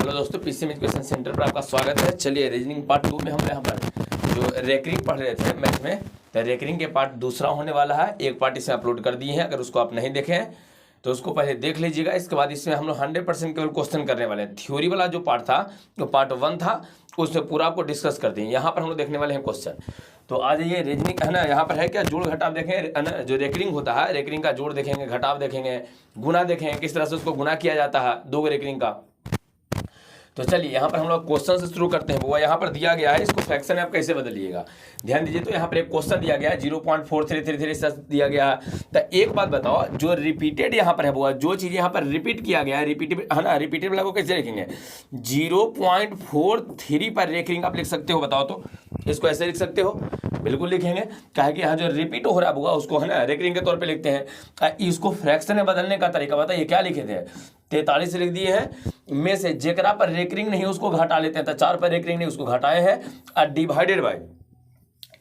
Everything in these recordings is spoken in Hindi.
हेलो दोस्तों, पीसीएम एजुकेशन सेंटर पर आपका स्वागत है। चलिए रीजनिंग पार्ट 2 में हम यहाँ पर जो रेकरिंग पढ़ रहे थे मैथ में, तो रेकरिंग के पार्ट दूसरा होने वाला है। एक पार्ट इसमें अपलोड कर दिए हैं, अगर उसको आप नहीं देखें हैं तो उसको पहले देख लीजिएगा। इसके बाद इसमें हम लोग 100% केवल क्वेश्चन करने वाले हैं। थ्योरी वाला जो पार्ट था, जो पार्ट 1 था, उसमें पूरा आपको डिस्कस कर दिए। यहाँ पर हम लोग देखने वाले हैं क्वेश्चन। तो आ जाइए, रीजनिंग है ना, यहाँ पर है क्या, जोड़ घटाव देखें है ना। जो रेकरिंग होता है, रेकरिंग का जोड़ देखेंगे, घटाव देखेंगे, गुना देखेंगे, किस तरह से उसको गुना किया जाता है दो रेकरिंग का। तो चलिए यहाँ पर हम लोग क्वेश्चन से शुरू करते हैं। वो यहाँ पर दिया गया है, इसको फ्रैक्शन में आप कैसे बदलिएगा, ध्यान दीजिए। तो यहाँ पर एक क्वेश्चन दिया गया है 0.4333 दिया गया है। तो एक बात बताओ, जो रिपीटेड यहाँ पर है वो जो चीज़ यहाँ पर रिपीट किया गया है, रिपीटेड है ना, रिपीटेड वाला को कैसे लिखेंगे, 0.43 पर रेकरिंग आप लिख सकते हो। बताओ तो, इसको ऐसे लिख सकते हो, बिल्कुल लिखेंगे। क्या है कि यहाँ जो रिपीट हो रहा होगा उसको है ना रेकरिंग के तौर पे लिखते हैं। इसको फ्रैक्शन में बदलने का तरीका बताइए, क्या लिखे थे, 43 लिख दिए हैं में से जेकरा पर रेकरिंग नहीं उसको घटा लेते हैं। तो 4 पर रेकरिंग नहीं उसको घटाए हैं और डिवाइडेड बाय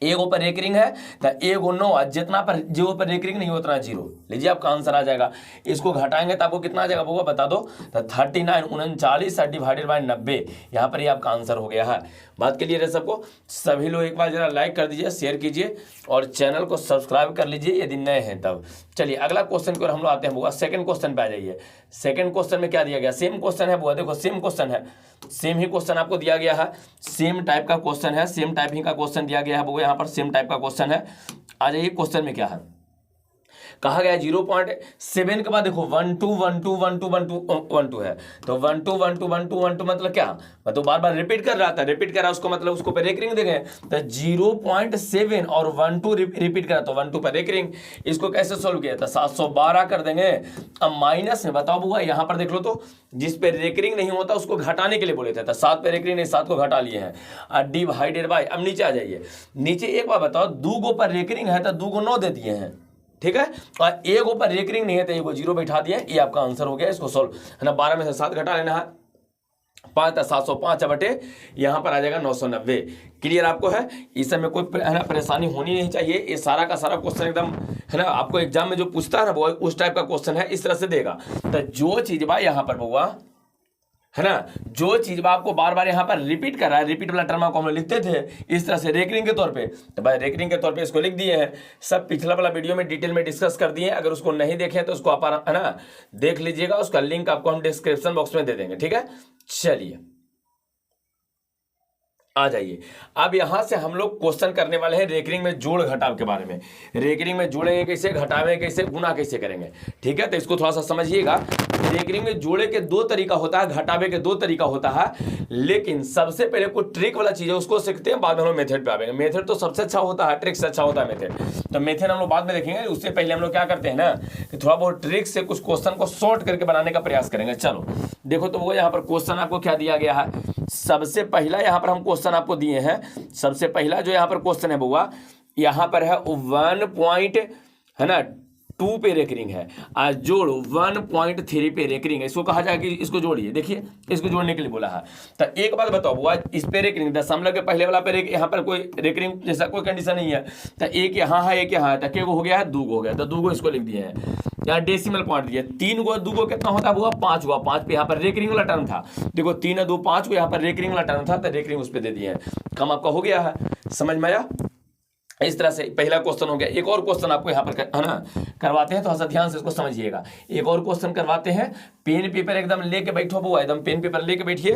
एगो पर रेकरिंग है तो एगो 9, जितना पर जो पर रेकरिंग नहीं उतना 0। लीजिए आपका आंसर आ जाएगा। इसको घटाएंगे तो आपको कितना आ जाएगा वो बता दो। तो 39 39 डिवाइडेड बाय 90, यहाँ पर ही आपका आंसर हो गया है। बात क्लियर है सबको। सभी लोग एक बार जरा लाइक कर दीजिए, शेयर कीजिए और चैनल को सब्सक्राइब कर लीजिए यदि नए हैं तब। चलिए अगला क्वेश्चन की ओर हम लोग आते हैं बुआ। सेकंड क्वेश्चन पे आ जाइए। सेकंड क्वेश्चन में क्या दिया गया, सेम क्वेश्चन है बुआ, देखो सेम क्वेश्चन है, सेम ही क्वेश्चन आपको दिया गया है, सेम टाइप का क्वेश्चन है, सेम टाइप ही का क्वेश्चन दिया गया है बुआ। यहाँ पर सेम टाइप का क्वेश्चन है। आ जाइए, क्वेश्चन में क्या है, कहा गया 0.7 के बाद देखो 1 2 1 2 1 2 1 2 1 2 है। तो 1 2 1 2 1 2 1 2 मतलब क्या, मतलब बार बार रिपीट कर रहा था, रिपीट कर रहा उसको मतलब उसको पर रेकरिंग देंगे। तो 0.7 और 1 2 रिपीट करा तो 1 2 पर रेकरिंग। इसको कैसे सोल्व किया था, 712 कर देंगे। अब माइनस में बताओ बुआ, यहाँ पर देख लो तो जिस पे रेकरिंग नहीं होता उसको घटाने के लिए बोले थे। तो 7 पे रेकरिंग नहीं, 7 को घटा लिए हैं और डिवाइडेड बाय। अब नीचे आ जाइए, नीचे एक बार बताओ, 2 गो पर रेकरिंग है तो 2 को 9 दे दिए हैं, ठीक है। और एगो पर रेकरिंग नहीं है तो एगो 0 बैठा दिया। ये आपका आंसर हो गया। इसको सोल्व है ना, 12 में से 7 घटा लेना है, 5 705 बटे यहाँ पर आ जाएगा 990। क्लियर आपको है, इस समय कोई है ना परेशानी होनी नहीं चाहिए। ये सारा का सारा क्वेश्चन एकदम है ना, आपको एग्जाम में जो पूछता है ना वो उस टाइप का क्वेश्चन है, इस तरह से देगा। तो जो चीज बा यहाँ पर हुआ है ना, जो चीज आपको बार बार यहाँ पर रिपीट कर रहा है, रिपीट वाला टर्म को हम लोग लिखते थे इस तरह से रेकरिंग के तौर पे। तो भाई रेकरिंग के तौर पे इसको लिख दिए हैं। सब पिछला वाला वीडियो में डिटेल में डिस्कस कर दिए हैं। अगर उसको नहीं देखें तो उसको आप है ना देख लीजिएगा, उसका लिंक आपको हम डिस्क्रिप्शन बॉक्स में दे देंगे, ठीक है। चलिए आ जाइए, अब यहां से हम लोग क्वेश्चन करने वाले हैं रेकरिंग में जोड़ घटाव के बारे में। रेकरिंग में जोड़ेंगे कैसे, घटावेंगे कैसे, गुना कैसे करेंगे, ठीक है। तो इसको थोड़ा सा समझिएगा। रेकरिंग में जोड़े के 2 तरीका होता है, घटावे के 2 तरीका होता है। लेकिन सबसे पहले कोई ट्रिक वाला चीज है उसको सीखते हैं, बाद में हम लोग मेथड पे आएंगे। मेथड तो सबसे अच्छा होता है, ट्रिक से अच्छा होता है मेथड। तो मेथड हम लोग बाद में देखेंगे, उससे पहले हम लोग क्या करते हैं ना कि थोड़ा बहुत ट्रिक से कुछ क्वेश्चन को शॉर्ट करके बनाने का प्रयास करेंगे। चलो देखो, तो वो यहाँ पर क्वेश्चन आपको क्या दिया गया है। सबसे पहला यहाँ पर हम क्वेश्चन आपको दिए हैं। सबसे पहला जो यहाँ पर क्वेश्चन है बुआ, यहाँ पर है 1 पॉइंट है ना 2 पे रेकरिंग है, आज जोड़ 1.3 पे रेकरिंग है। इसको कहा जाए कि इसको जोड़िए, देखिए इसको जोड़ने के लिए बोला है। तो एक बात बताओ बुआ, इस पे रेकरिंग दशमलव के पहले वाला पे यहाँ पर कोई रेकरिंग जैसा कोई कंडीशन नहीं है। तो एक यहाँ है, एक यहाँ है, तो क्या हो गया है, 2 हो गया। तो 2 इसको लिख दिए हैं, यहाँ डेसिमल पॉइंट दिया। 3 गो 2 कितना होता है बुआ, 5 हुआ। 5 पे यहाँ पर रेकरिंग वाला टर्म था, देखो 3 2 5 को यहाँ पर रेकरिंग वाला टर्म था, तो रेकरिंग उस पर दे दिए हैं। कम आपका हो गया है, समझ में आया। इस तरह से पहला क्वेश्चन हो गया। एक और क्वेश्चन आपको यहाँ पर है ना करवाते हैं, तो थोड़ा ध्यान से इसको समझिएगा। एक और क्वेश्चन करवाते हैं, पेन पेपर एकदम लेके बैठो बुआ, एकदम पेन पेपर लेके बैठिए,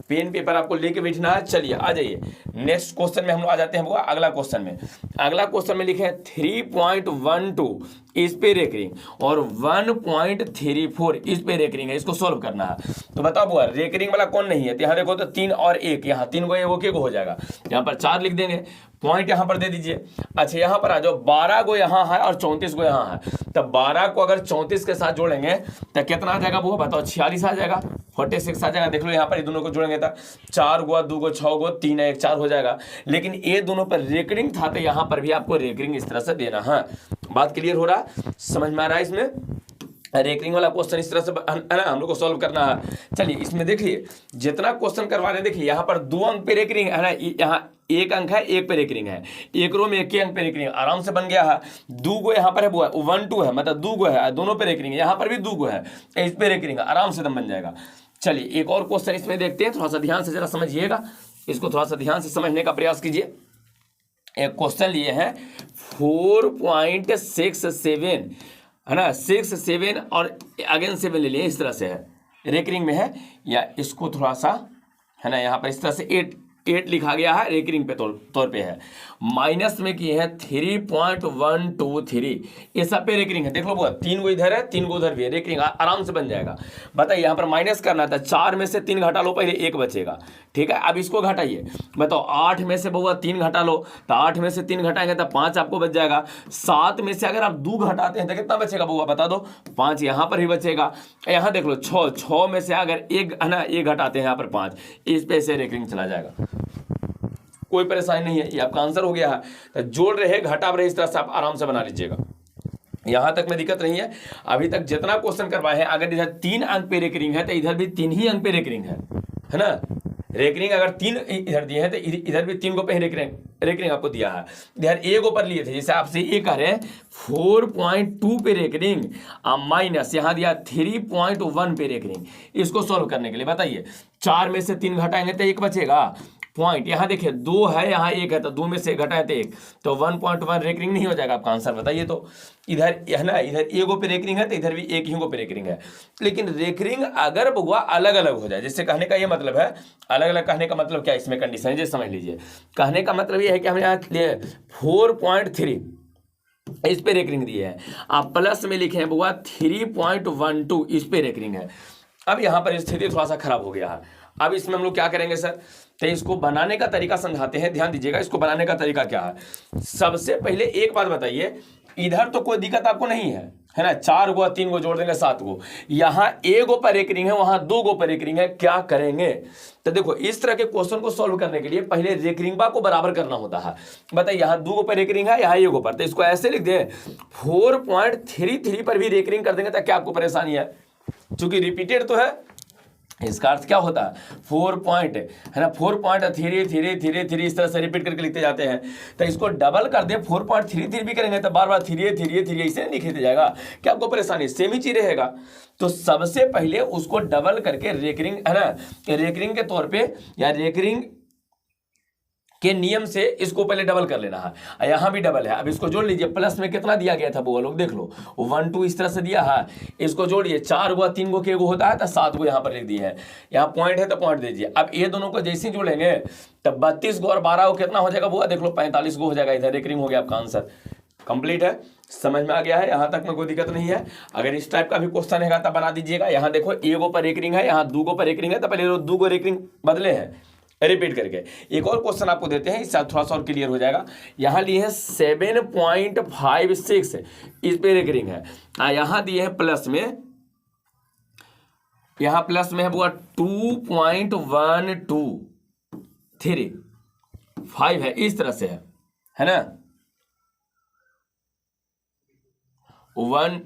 पेन पेपर आपको लेके बैठना है। चलिए आ जाइए, नेक्स्ट क्वेश्चन में हम लोग आ जाते हैं बुआ। अगला क्वेश्चन में, अगला क्वेश्चन में लिखे हैं 3.12 इस पे रेकरिंग और 1.34 इस पे रेकरिंग है। इसको सोल्व करना है। तो बताओ बुआ, रेकरिंग वाला कौन नहीं है, तो यहाँ देखो तो 3 और 1, यहाँ 3 गो वो के गो हो जाएगा। यहाँ पर 4 लिख देंगे, पॉइंट यहाँ पर दे दीजिए। अच्छा यहाँ पर आ जाओ, 12 गो यहाँ है और 34 गो यहाँ है। तो 12 को अगर 34 के साथ जोड़ेंगे तो कितना आ जाएगा वो बताओ, 46 आ जाएगा, 46 आ जाएगा। देख लो यहाँ पर दोनों को जोड़ेंगे तो 4 गो 2 गो 6 गो 3 1 4 हो जाएगा। लेकिन ये दोनों पर रेकरिंग था तो यहाँ पर भी आपको रेकरिंग इस तरह से देना है। बात क्लियर हो रहा, समझ में आ रहा है। इसमें रेकरिंग वाला क्वेश्चन इस तरह से है ना हम लोग को सॉल्व करना है। चलिए इसमें देखिए, जितना क्वेश्चन करवा रहे हैं, देखिए यहाँ पर 2 अंक पे रेकरिंग है ना, यहाँ 1 अंक है, 1 पे रेकरिंग है, एक रो में 1 अंक पे रेकरिंग आराम से बन गया है। 2 गो यहाँ पर है 1 2 है, मतलब 2 गो है, दोनों पे रेकरिंग है, यहाँ पर भी 2 गो है, इस पे रेकरिंग आराम से दम बन जाएगा। चलिए एक और क्वेश्चन इसमें देखते हैं, थोड़ा सा ध्यान से जरा समझिएगा, इसको थोड़ा सा ध्यान से समझने का प्रयास कीजिए। एक क्वेश्चन लिए हैं 4.67 है ना, 6 7 और अगेन 7 ले लिए, इस तरह से है, रेकरिंग में है, या इसको थोड़ा सा है ना यहाँ पर इस तरह से 8 लिखा गया है, रेकरिंग पे तौर पे है, माइनस में किए हैं 3.123, ये सब पे रेकरिंग है। देख लो बुआ, 3 गो इधर है 3 गो उधर भी है, रेकरिंग आराम से बन जाएगा। बताइए यहाँ पर माइनस करना था, 4 में से 3 घटा लो, पहले 1 बचेगा, ठीक है। अब इसको घटाइए, बताओ 8 में से बुआ 3 घटा लो, तो 8 में से 3 घटाएंगे तो 5 आपको बच जाएगा। 7 में से अगर आप 2 घटाते हैं तो कितना बचेगा बुआ बता दो, 5 यहाँ पर ही बचेगा। यहाँ देख लो 6 में से अगर 1 है ना 1 घटाते हैं यहाँ पर 5, इस पे से रेकरिंग चला जाएगा, कोई परेशानी नहीं है, ये आपका आंसर हो गया है। तो जोड़ रहे घटाव रहे, इस तरह से आप आराम से बना लीजिएगा, यहां तक में दिक्कत नहीं है। अभी तक जितना क्वेश्चन करवाए हैं, अगर इधर 3 अंक पे रेकरिंग है तो इधर भी 3 ही अंक पे रेकरिंग है ना। रेकरिंग अगर 3 इधर दिए हैं तो इधर भी 3 गो पे रेकरिंग आपको दिया है। इधर 1 गो पर लिए थे, जैसे आपसे ये कह रहे हैं 4.2 पे रेकरिंग माइनस यहाँ दिया 3.1 पे रेकरिंग। इसको सोल्व करने के लिए बताइए, 4 में से 3 घटाएंगे तो 1 बचेगा, पॉइंट यहाँ देखिए 2 है यहाँ 1 है, तो 2 में से घटाए तो 1, तो 1.1 रेकरिंग नहीं हो जाएगा आपका आंसर। बताइए तो इधर है ना, इधर 1 गो पे रेकरिंग है तो इधर भी 1 ही गो पे रेकरिंग है। लेकिन रेकरिंग अगर बुआ अलग अलग हो जाए, जिससे कहने का ये मतलब है, अलग अलग कहने का मतलब क्या, इसमें कंडीशन है, जैसे समझ लीजिए। कहने का मतलब ये है कि हमने यहाँ 4.3 इस पे रेकरिंग दी है, आप प्लस में लिखे हैं बुआ 3.12 इस पे रेकरिंग है। अब यहाँ पर स्थिति थोड़ा सा खराब हो गया है। अब इसमें हम लोग क्या करेंगे सर, तो इसको बनाने का तरीका समझाते हैं, ध्यान दीजिएगा। इसको बनाने का तरीका क्या है, सबसे पहले एक बात बताइए, इधर तो कोई दिक्कत आपको नहीं है ना, 4 गो 3 गो जोड़ देंगे 7 गो, यहाँ 1 गो पर रेकरिंग है, वहां 2 गो पर रेकरिंग है, क्या करेंगे। तो देखो इस तरह के क्वेश्चन को सॉल्व करने के लिए पहले रेकरिंग को बराबर करना होता है। बताइए यहाँ 2 गो पर रेकरिंग है, यहाँ 1 गो पर, तो इसको ऐसे लिख दे 4.33 पर भी रेकरिंग कर देंगे तो क्या आपको परेशानी है, चूंकि रिपीटेड तो है। इसका अर्थ क्या होता है, 4 पॉइंट है ना, 4.33 इस तरह से रिपीट करके लिखते जाते हैं। तो इसको डबल कर दे 4.33 भी करेंगे तो बार बार 3 ऐसे नहीं लिखते जाएगा, क्या आपको परेशानी, सेम ही चीज रहेगा। तो सबसे पहले उसको डबल करके रेकरिंग है ना, रेकरिंग के तौर पे या रेकरिंग के नियम से इसको पहले डबल कर लेना है। यहाँ भी डबल है, अब इसको जोड़ लीजिए, प्लस में कितना दिया गया था वो लोग देख लो, 1 2 इस तरह से दिया है, इसको जोड़िए, 4 गो 3 गो के गो होता है तो 7 गो यहाँ पर लिख दिए है, यहाँ पॉइंट है तो पॉइंट दीजिए। अब ये दोनों को जैसे जोड़ेंगे तब 32 गो और 12 गो कितना हो जाएगा वो देख लो, 45 गो हो जाएगा। इधर रेकरिंग हो गया, आपका आंसर कंप्लीट है, समझ में आ गया है, यहाँ तक में कोई दिक्कत नहीं है। अगर इस टाइप का भी क्वेश्चन है तब बना दीजिएगा। यहाँ देखो 1 गो पर रेकरिंग है, यहाँ 2 गो पर रेकरिंग है, तो पहले 2 गो रेकरिंग बदले हैं रिपीट करके। एक और क्वेश्चन आपको देते हैं, इससे थोड़ा सा और क्लियर हो जाएगा। यहाँ लिए हैं 7.56 इस पे रेकरिंग है, यहाँ दिए हैं प्लस में, यहाँ प्लस में है वो 2.123 है, इस तरह से है ना, 1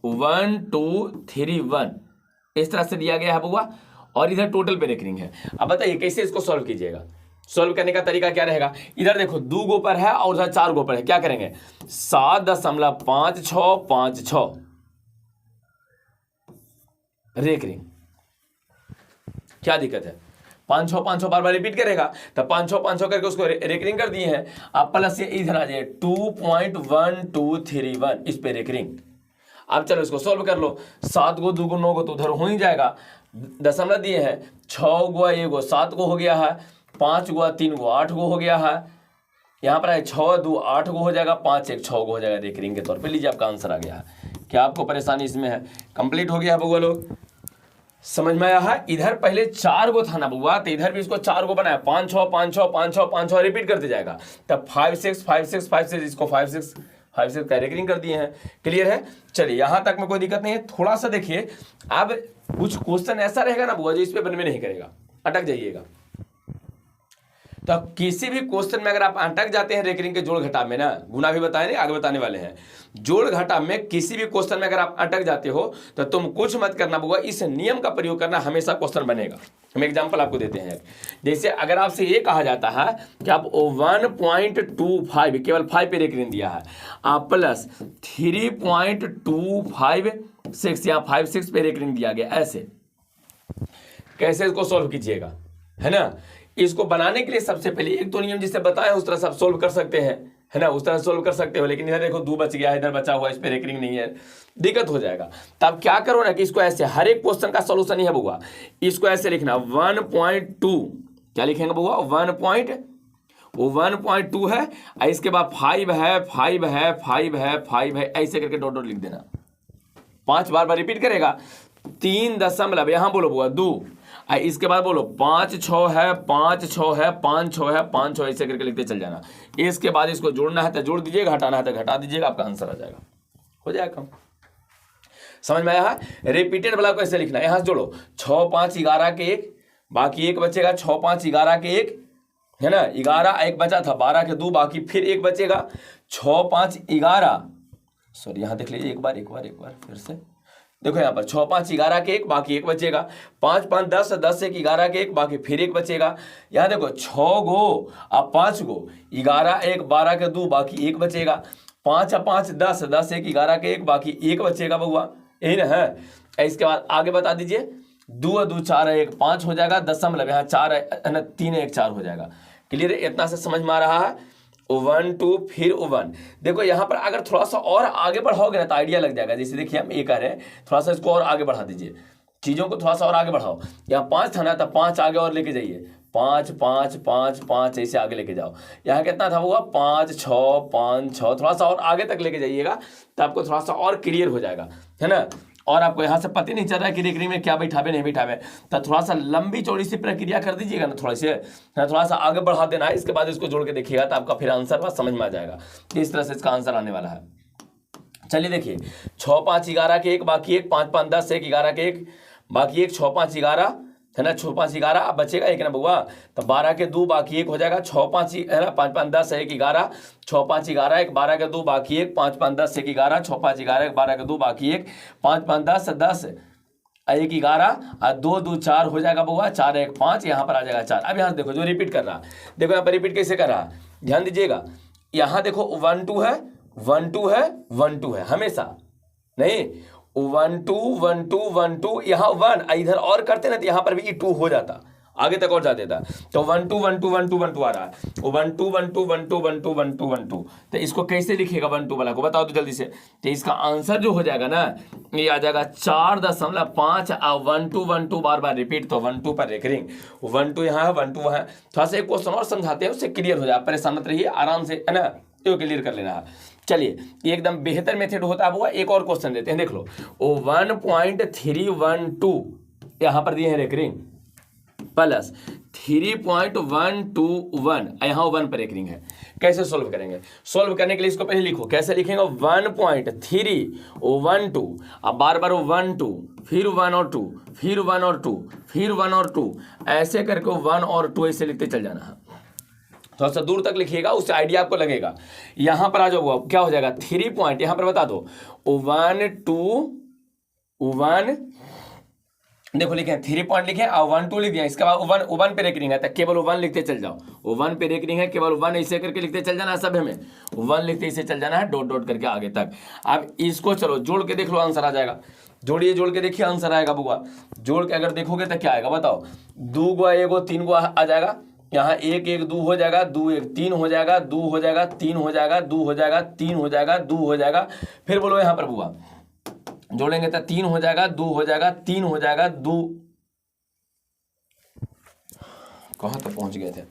1 2 3 1 इस तरह से दिया गया है बुआ, और इधर टोटल पे रेकरिंग है। अब बताइए कैसे इसको सॉल्व कीजिएगा। सॉल्व करने का तरीका क्या रहेगा, इधर देखो 2 गो पर है और उधर 4 गो पर है, क्या करेंगे 7.5656 रेकरिंग, क्या दिक्कत है, 5 6 5 6 बार बार रिपीट करेगा तो 5 6 5 6 करके उसको रेकरिंग कर दिए हैं। आप प्लस से इधर आ जाइए 2.1231 इस पे रेकरिंग। अब चलो इसको सॉल्व कर लो, 7 गो 2 गो 9 गो तो उधर हो ही जाएगा, दशमलव दिए हैं, 6 गो 1 गो 7 गो हो गया है, 5 गो 3 गो 8 गो हो गया है, यहाँ पर है 6 2 8 गो हो जाएगा, 5 1 6 गो हो जाएगा रेकरिंग के तौर पे। लीजिए आपका आंसर आ गया है, क्या आपको परेशानी इसमें है, कंप्लीट हो गया है बउआ लोग, समझ में आया है। इधर पहले 4 गो था ना बुआ, तो इधर भी इसको 4 गो बनाया, 5 6 5 6 5 6 5 6 रिपीट करते जाएगा, तब 5 6 5 6 5 6 इसको 5 6 5 6 का रेकरिंग कर दिए हैं। क्लियर है, चलिए यहाँ तक में कोई दिक्कत नहीं है। थोड़ा सा देखिए, अब कुछ क्वेश्चन ऐसा रहेगा ना बुआ जो इस पे बनने नहीं करेगा, अटक जाइएगा। तो किसी भी क्वेश्चन में अगर आप अटक जाते हैं रेकरिंग के जोड़ घटाव में ना, गुना भी बताए नहीं आगे बताने वाले हैं, जोड़ घटाव में किसी भी क्वेश्चन में अगर आप अटक जाते हो तो तुम कुछ मत करना बुआ, इस नियम का प्रयोग करना, हमेशा क्वेश्चन बनेगा। हम एग्जांपल आपको देते हैं, जैसे अगर आपसे ये कहा जाता है कि आप 1.25 केवल 5 पे रेकरिंग दिया है, आप प्लस 3.256 या 5 6 पे रेकरिंग दिया गया, ऐसे कैसे इसको सोल्व कीजिएगा, है ना। इसको बनाने के लिए सबसे पहले एक दो नियम जिससे बताया उस तरह से आप सोल्व कर सकते हैं, है ना, उस तरह सोल्व कर सकते हो। लेकिन इधर देखो 2 बच गया, इधर बचा हुआ, इस पर रेकरिंग नहीं है, दिक्कत हो जाएगा। तब क्या करो ना कि इसको ऐसे, हर एक क्वेश्चन का सोल्यूशन ही है बुआ, इसको ऐसे लिखना 1.2, क्या लिखेंगे बुआ 1.2 है, इसके बाद 5 है, 5 है, 5 है, 5 है, ऐसे करके डॉट डॉट लिख देना। 5 बार रिपीट करेगा, 3 दशमलव यहाँ बोलो बुआ 2, इसके बाद बोलो 5 6 है, 5 6 है, 5 6 है, 5 6, ऐसे करके लिखते चल जाना। इसके बाद इसको जोड़ना है तो जोड़ दीजिएगा, हटाना है तो घटा दीजिएगा, आपका आंसर आ जाएगा, हो जाएगा कम। समझ में आया है। रिपीटेड वाला को ऐसे लिखना है, यहाँ से जोड़ो 6 5 11 के 1, बाकी 1 बचेगा, 6 5 11 के 1, है ना, 11 1 बचा था, 12 के 2, बाकी फिर 1 बचेगा, 6 5 11, सॉरी यहाँ देख लीजिए एक बार फिर से देखो, यहाँ पर 6 5 11 के 1, बाकी 1 बचेगा, 5 5 10 10 1 11 के 1, बाकी फिर 1 बचेगा। यहाँ देखो 6 गो अब 5 गो, 11 1 12 के 2, बाकी 1 बचेगा, 5 5 10 10 1 11 के 1, बाकी 1 बचेगा बउआ, यही ना है। इसके बाद आगे बता दीजिए, 2 2 4 1 5 हो जाएगा, दशमलव यहाँ 4 है ना, 3 1 4 हो जाएगा। क्लियर है, इतना से समझ में आ रहा है। 1 2 फिर 1, देखो यहाँ पर अगर थोड़ा सा और आगे बढ़ाओगे ना तो आइडिया लग जाएगा। जैसे देखिए हम ये कर रहे हैं, थोड़ा सा इसको और आगे बढ़ा दीजिए, चीज़ों को थोड़ा सा और आगे बढ़ाओ। यहाँ 5 था ना, तो 5 आगे और लेके जाइए, 5 5 5 5 ऐसे आगे लेके जाओ। यहाँ कितना था हुआ 5 6 5 6, थोड़ा सा और आगे तक लेके जाइएगा तो आपको थोड़ा सा और क्लियर हो जाएगा, है ना। और आपको यहाँ से पता ही नहीं चल रहा है कि रेकरिंग में क्या बैठावे नहीं बैठावे, तो थोड़ा सा लंबी चौड़ी सी प्रक्रिया कर दीजिएगा ना, थोड़ा सा आगे बढ़ा देना है। इसके बाद इसको जोड़ के देखिएगा तो आपका फिर आंसर बस समझ में आ जाएगा कि इस तरह से इसका आंसर आने वाला है। चलिए देखिए, 6 5 11 के 1, बाकी 1, 5 5 10 1 11 के 1, बाकी 1, 6 5 11, है ना, 6 5 11, अब बचेगा 1 ना बुआ, तो 12 के 2, बाकी 1 हो जाएगा, 6 5 है ना, 5 5 10 1 11, 6 5 11 1 12 के 2, बाकी 1, 5 5 10 1 11, 6 5 11 1 12 के 2, बाकी 1, 5 5 10 10 1 11 और 2 2 4 हो जाएगा बुआ, 4 1 5, यहाँ पर आ जाएगा 4। अब यहाँ देखो जो रिपीट कर रहा, देखो यहाँ पर रिपीट कैसे कर रहा, ध्यान दीजिएगा। यहाँ देखो 1 2 है, 1 2 है, 1 2 है, हमेशा नहीं 1 2 1 2 1 2, यहाँ 1 इधर और करते ना तो यहाँ पर भी 2 हो जाता, आगे तक और जा देता। तो 1 2 1 2 1 2 1 2 आ रहा है, 1 2 1 2 1 2 1 2 1 2 1 2, तो इसको कैसे लिखेगा 1 2 वाला को बताओ तो जल्दी से। तो इसका आंसर जो हो जाएगा ना, ये आ जाएगा 4.5 और 1 2 1 2 बार बार रिपीट, तो 1 2 पर रेकरिंग, 1 2 यहाँ है, 1 2 है। थोड़ा सा एक क्वेश्चन और समझाते हैं, उससे क्लियर हो जाए, परेशान मत रहिए, आराम से, है ना, तो क्लियर कर लेना है। चलिए ये एकदम बेहतर मेथड होता है वो, एक और क्वेश्चन देते हैं, देख लो। 1.312 यहाँ पर दिए हैं रेकरिंग, प्लस 3.121, यहाँ 1 पर रेकरिंग है। कैसे सोल्व करेंगे? सोल्व करने के लिए इसको पहले लिखो, कैसे लिखेंगे 1.312, अब बार बार 1 2 फिर 1 और 2 फिर 1 और 2 फिर 1 और 2, ऐसे करके 1 और 2 ऐसे लिखते चल जाना है। थोड़ा सा दूर तक लिखिएगा, उससे आइडिया आपको लगेगा। यहाँ पर आ जाओ, क्या हो जाएगा 3 पॉइंट, यहाँ पर बता दो 1 2 1, देखो लिखे 3 पॉइंट लिखे और 1 2 लिख दिया। इसके बाद 1 पे रेकरिंग है तो केवल 1 लिखते चल जाओ, 1 पे रेकरिंग है, केवल 1 ऐसे करके लिखते चल जाना है, सब हमें 1 लिखते ऐसे चल जाना है, डॉट डॉट करके आगे तक। अब इसको चलो जोड़ के देख लो, आंसर आ जाएगा। जोड़िए, जोड़ के देखिए, आंसर आएगा बुआ। जोड़ के अगर देखोगे तो क्या आएगा बताओ, 2 गो 1 गो 3 गो आ जाएगा, यहाँ 1 1 2 हो जाएगा, 2 1 3 हो जाएगा, 2 हो जाएगा, 3 हो जाएगा, 2 हो जाएगा, 3 हो जाएगा, 2 हो जाएगा। फिर बोलो यहाँ पर बुआ, जोड़ेंगे तो 3 हो जाएगा, 2 हो जाएगा, 3 हो जाएगा, 2, कहाँ तक पहुंच गए थे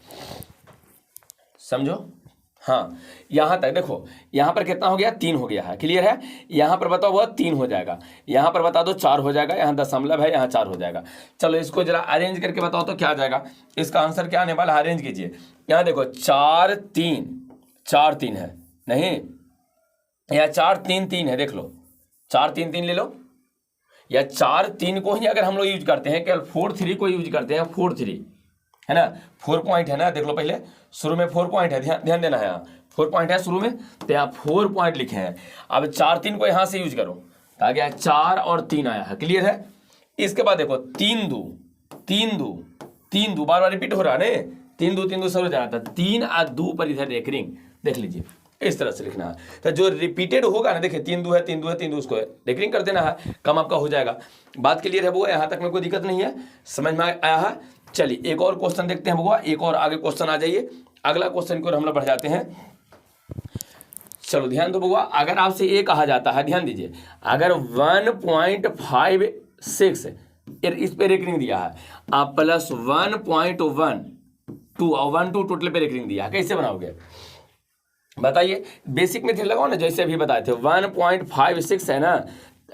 समझो। हाँ यहाँ तक देखो, यहाँ पर कितना हो गया 3 हो गया है, क्लियर है। यहाँ पर बताओ वो 3 हो जाएगा, यहाँ पर बता दो 4 हो जाएगा, यहाँ दशमलव है, यहाँ 4 हो जाएगा। चलो इसको जरा अरेंज करके बताओ तो क्या आ जाएगा, इसका आंसर क्या आने वाला है, अरेंज कीजिए। यहाँ देखो 4 3 है, नहीं यहाँ 4 3 3 है, देख लो 4 3 3 ले लो, या 4 3 को ही अगर हम लोग यूज करते हैं, केवल 4 3 को यूज करते हैं, 4 3 है ना, 4 पॉइंट है ना, देख लो पहले शुरू में 4 पॉइंट है, ध्यान देना है, यहाँ 4 पॉइंट है शुरू में, तो यहाँ 4 पॉइंट लिखे हैं। अब 4 3 को यहाँ से यूज करो तो आ गया 4 और 3 आया है, क्लियर है। इसके बाद देखो 3 2 बार बार रिपीट हो रहा है ना, 3 2 सब हो जा रहा था, 3 और 2 पर इधर रेकरिंग देख लीजिए, इस तरह से लिखना है। तो जो रिपीटेड होगा ना, देखिए 3 2 है, 3 2 है, 3 2, उसको रेकरिंग कर देना है, कम आपका हो जाएगा। बात क्लियर है बुआ, यहाँ तक में कोई दिक्कत नहीं है, समझ में आया है। चलिए एक और क्वेश्चन देखते हैं बुआ, एक और आगे क्वेश्चन आ जाइए, अगला क्वेश्चन की ओर हम लोग बढ़ जाते हैं। चलो ध्यान दो बुआ, अगर आपसे ये कहा जाता है, ध्यान दीजिए, अगर 1.56 इस पे रेकरिंग दिया है, आप प्लस 1.12 और 1 2 टोटल पे रेकरिंग दिया है, कैसे बनाओगे बताइए। बेसिक मेथड लगाओ ना, जैसे अभी बताए थे 1.56 है ना,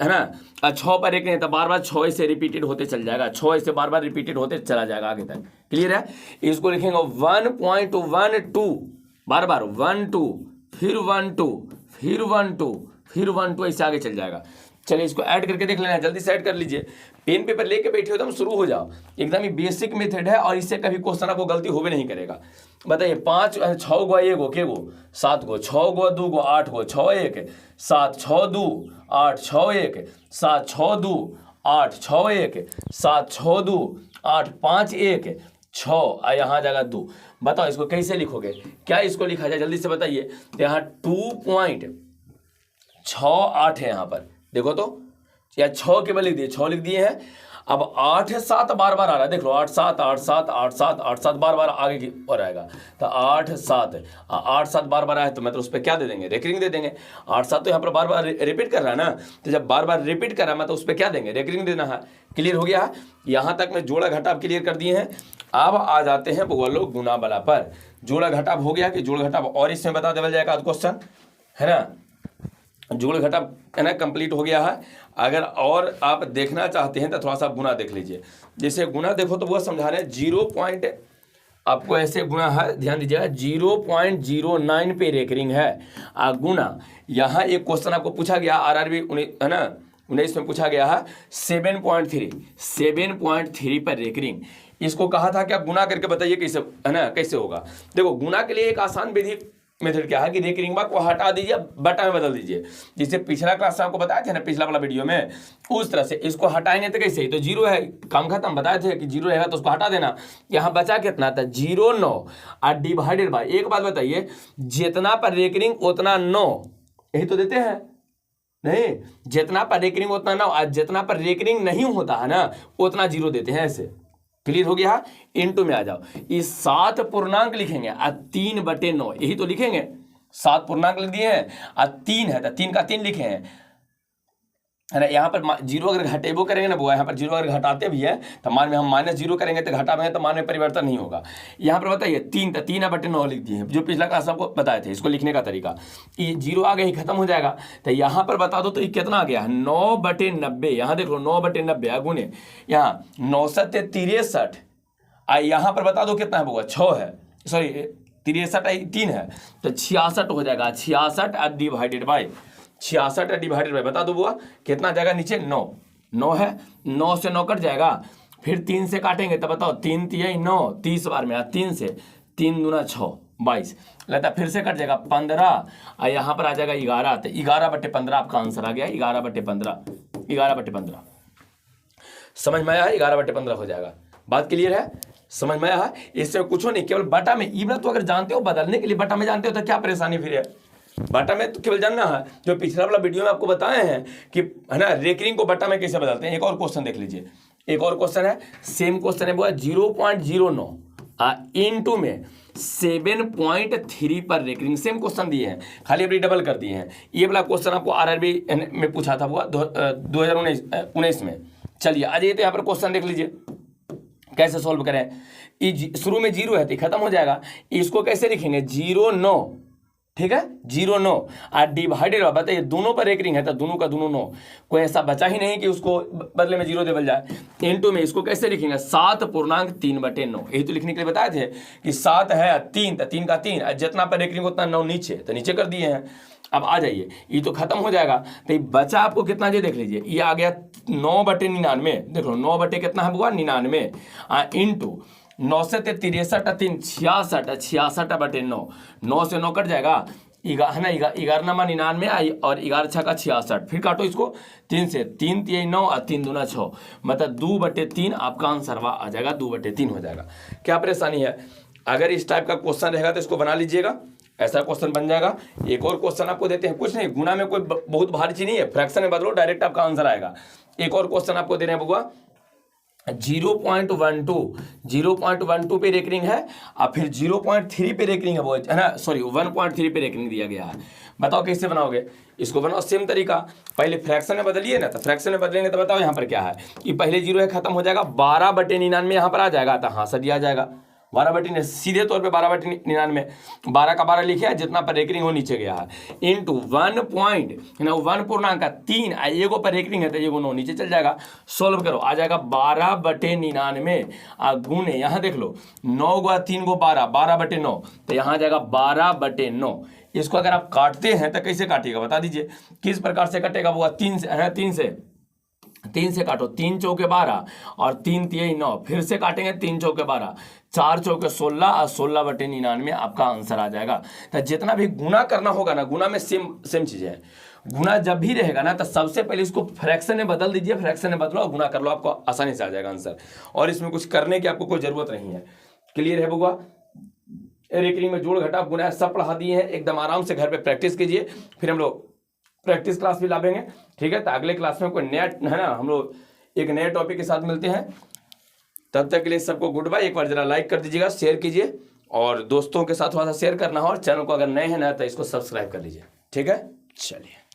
है ना, 6 पर रेकरिंग है तो बार बार 6 ऐसे रिपीटेड होते चल जाएगा, 6 ऐसे बार बार रिपीटेड होते चला जाएगा आगे तक, क्लियर है। इसको लिखेंगे 1.12, बार बार 1 2 फिर 1 2 फिर 1 2 फिर 1 2 ऐसे आगे चल जाएगा। चलिए इसको ऐड करके देख लेना है, जल्दी से ऐड कर लीजिए, पेन पेपर लेके बैठे हो एकदम शुरू हो जाओ, एकदम ही बेसिक मेथड है और इससे कभी क्वेश्चन आपको गलती हो भी नहीं करेगा। बताइए 5 6 गो 1 गो के गो 7 गो, 6 गो 2 गो 8 गो, 6 1 7 6 2 8 6 1 7 6 2 8 6 1 7 6 2 8 5 1 6 और यहाँ जाएगा 2। बताओ इसको कैसे लिखोगे, क्या इसको लिखा जाए जल्दी से बताइए। तो यहाँ 2.68 है, यहाँ पर देखो तो, या 6 केवल लिख दिए, 6 लिख दिए हैं। अब 8 7 बार बार आ रहा है, देख लो 8 7 8 7 8 7 8 7 बार बार आगे की ओर आएगा, तो 8 7 बार बार आए तो मतलब उस पर क्या दे देंगे, रेकरिंग दे देंगे। 8 7 तो यहाँ पर बार बार रिपीट कर रहा है ना, तो जब बार बार रिपीट कर रहा है मतलब उस पर क्या देंगे, रेकरिंग देना है। क्लियर हो गया है, यहाँ तक में जोड़ा घटाव क्लियर कर दिए हैं। अब आ जाते हैं वो लोग गुना बला पर। जोड़ा घटाव हो गया कि जोड़ घटाव और इसमें बता देवल जाएगा क्वेश्चन, है ना, जोड़ घटाव है ना कंप्लीट हो गया है। अगर और आप देखना चाहते हैं तो थोड़ा सा गुना देख लीजिए, जैसे गुना देखो तो वो समझा रहे हैं 0 पॉइंट, आपको ऐसे गुना है, ध्यान दीजिएगा 0.09 पे रेकरिंग है गुना। यहाँ एक क्वेश्चन आपको पूछा गया आरआरबी है ना 19 में पूछा गया है 7.3 पर रेकरिंग। इसको कहा था कि आप गुना करके बताइए कैसे, है ना, कैसे होगा। देखो गुना के लिए एक आसान विधि मेथड क्या है कि रेकरिंग बार को हटा दीजिए, बटा में बदल दीजिए, जिससे पिछला क्लास में आपको बताया था ना, पिछला वाला वीडियो में, उस तरह से इसको हटाएंगे तो कैसे, तो 0 है, काम खत्म, बताए थे कि 0 रहेगा तो उसको हटा देना। यहाँ बचा कितना था 0.9 और डिवाइडेड बाय, एक बात बताइए, जितना पर रेकरिंग उतना 9, यही तो देते हैं नहीं, जितना पर रेकरिंग उतना 9 और जितना पर रेकरिंग नहीं होता है ना उतना 0 देते हैं, ऐसे। क्लियर हो गया, इनटू में आ जाओ, इस 7 पूर्णांक लिखेंगे और 3/9, यही तो लिखेंगे, 7 पूर्णांक लिख दिए हैं और 3 है तो 3 का 3 लिखे हैं, है ना। यहाँ पर 0 अगर घटेबो करेंगे ना बुआ, यहाँ पर 0 अगर घटाते भी है तो मान में हम -0 करेंगे तो घटाएंगे तो मान में परिवर्तन नहीं होगा। यहाँ पर बताइए 3 तो 3/9 लिख दिए हैं, जो पिछला क्लास आपको बताए थे इसको लिखने का तरीका। ये 0 आ गया ही खत्म हो जाएगा, तो यहाँ पर बता दो तो ये कितना आ गया है 9/90, यहाँ देख लो 9/90 गुने यहाँ 9 7 63, यहाँ पर बता दो कितना है बुआ 6 है, सॉरी 63 3 है तो 66 हो जाएगा, 66 डिवाइडेड बाय 66 डिवाइडेड बाय, बता दो बुआ कितना जाएगा नीचे 9 है, 9 से 9 कट जाएगा, फिर 3 से काटेंगे तो बताओ 3 3 9 30 बार में 3 से 3 दूना 6 22 लगता, फिर से कट जाएगा 15 और यहाँ पर आ जाएगा 11, तो 11/15 आपका आंसर आ गया, 11/15 समझ में आया है, 11/15 हो जाएगा। बात क्लियर है, समझ में आया है, इससे कुछ नहीं, केवल बटा में इबरा तो अगर जानते हो बदलने के लिए बटा में जानते हो तो क्या परेशानी फिर है, बटा में तो केवल जानना है, जो पिछला वाला वीडियो में आपको बताए हैं कि है ना रेकरिंग को बटा में कैसे बदलते हैं। एक और क्वेश्चन देख लीजिए, एक और क्वेश्चन है, सेम क्वेश्चन है वो 0.09 इनटू में 7.3 पर रेकरिंग, सेम क्वेश्चन दिए हैं, खाली अपनी डबल कर दिए हैं। ये वाला क्वेश्चन आपको आरआरबी में पूछा था वो 2019 में। चलिए आ जाइए तो यहाँ पर क्वेश्चन देख लीजिए कैसे सॉल्व करें। शुरू में 0 है तो खत्म हो जाएगा, इसको कैसे लिखेंगे 0.9, ठीक है 0.9 और डिवाइडेड, बताइए दोनों पर रेकरिंग है तो दोनों का दोनों 9, कोई ऐसा बचा ही नहीं कि उसको बदले में 0 देवल जाए। इनटू में इसको कैसे लिखेंगे 7.3/9, यही तो लिखने के लिए बताए थे कि 7 है 3 तो 3 का 3 और जितना पर रेकरिंग उतना 9 नीचे, तो नीचे कर दिए हैं। अब आ जाइए, ये तो खत्म हो जाएगा, तो ये बचा आपको कितना ये देख लीजिए, ये आ गया 9/99, देख लो 9 बटे कितना है बुआ 99 इंटू 9 से 63 3 66 66/9, 9 से 9 कट जाएगा, है ना 11 नमा 99 आई और 11 6 का 66, फिर काटो इसको 3 से 3 3 9 और 3 दूना 6, मतलब 2/3 आपका आंसर आ जाएगा, 2/3 हो जाएगा। क्या परेशानी है, अगर इस टाइप का क्वेश्चन रहेगा तो इसको बना लीजिएगा, ऐसा क्वेश्चन बन जाएगा। एक और क्वेश्चन आपको देते हैं, कुछ नहीं, गुना में कोई बहुत भारी चीज नहीं है, फ्रैक्शन में बदलो डायरेक्ट आपका आंसर आएगा। एक और क्वेश्चन आपको दे रहे हैं बबुआ, 0.12 पे रेकरिंग है और फिर 0.3 पे रेकरिंग है, वो है ना, सॉरी 1.3 पे रेकरिंग दिया गया है। बताओ कैसे बनाओगे इसको? बनाओ सेम तरीका, पहले फ्रैक्शन में बदलिए ना, तो फ्रैक्शन में बदलेंगे तो बताओ यहाँ पर क्या है कि पहले 0 है, खत्म हो जाएगा, 12/99 यहाँ पर आ जाएगा, तो हाँ सर आ जाएगा 12/99, सीधे तौर पे 12/99, 12 का 12 लिखे है, जितना पर रेकरिंग हो नीचे गया है, इंटू 1.3 एगो पर रेकरिंग है तो एगो 9 नीचे चल जाएगा। सोल्व करो, आ जाएगा 12/99 गुने, यहाँ देख लो 9 गुआ 3 गो 12, 12/9, तो यहाँ आ जाएगा 12/9। इसको अगर आप काटते हैं तो कैसे काटिएगा बता दीजिए, किस प्रकार से कटेगा? वो 3 से काटो, 3 चौके 12 और 3 तिहाई 9, फिर से काटेंगे 3 चौके 12, 4 चौके 16 और 16/99 आपका आंसर आ जाएगा। तो जितना भी गुना करना होगा ना, गुना में सेम चीजें हैं, गुना जब भी रहेगा ना तो सबसे पहले इसको फ्रैक्शन में बदल दीजिए, फ्रैक्शन में बदलो और गुना कर लो, आपको आसानी से आ जाएगा आंसर, और इसमें कुछ करने की आपको कोई जरूरत नहीं है। क्लियर है बबुआ? रेकरिंग में जोड़ घटाव गुना सब पढ़ा दिए हैं, एकदम आराम से घर पे प्रैक्टिस कीजिए, फिर हम लोग प्रैक्टिस क्लास भी लावेंगे, ठीक है? तो अगले क्लास में कोई नया है ना, हम लोग एक नए टॉपिक के साथ मिलते हैं, तब तक के लिए सबको गुड बाय। एक बार जरा लाइक कर दीजिएगा, शेयर कीजिए, और दोस्तों के साथ थोड़ा सा शेयर करना हो, और चैनल को अगर नए हैं ना तो इसको सब्सक्राइब कर लीजिए, ठीक है? चलिए।